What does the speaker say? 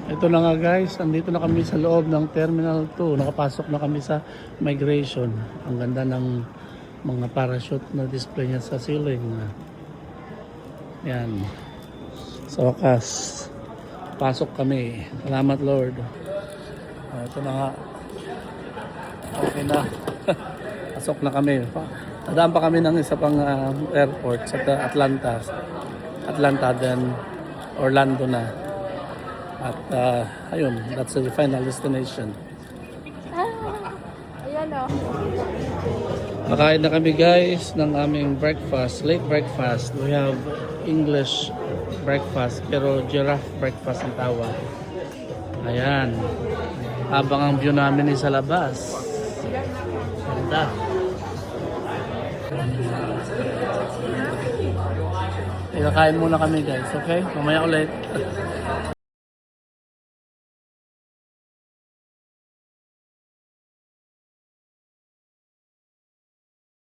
Ito na nga guys, andito na kami sa loob ng Terminal 2. Nakapasok na kami sa migration. Ang ganda ng mga parachute na display niya sa ceiling. Yan. Sa wakas, pasok kami. Salamat Lord. Ito na nga. Okay na. Pasok na kami. Tadaan pa kami ng isa pang airport sa Atlanta. Atlanta then Orlando na. At ayun, that's the final destination. Ayan o. Nakain na kami guys ng aming breakfast, late breakfast. We have English breakfast pero giraffe breakfast ang tawag. Ayan. Habang ang view namin is sa labas. Ganda. Kakain muna kami guys, okay? Mamaya ulit.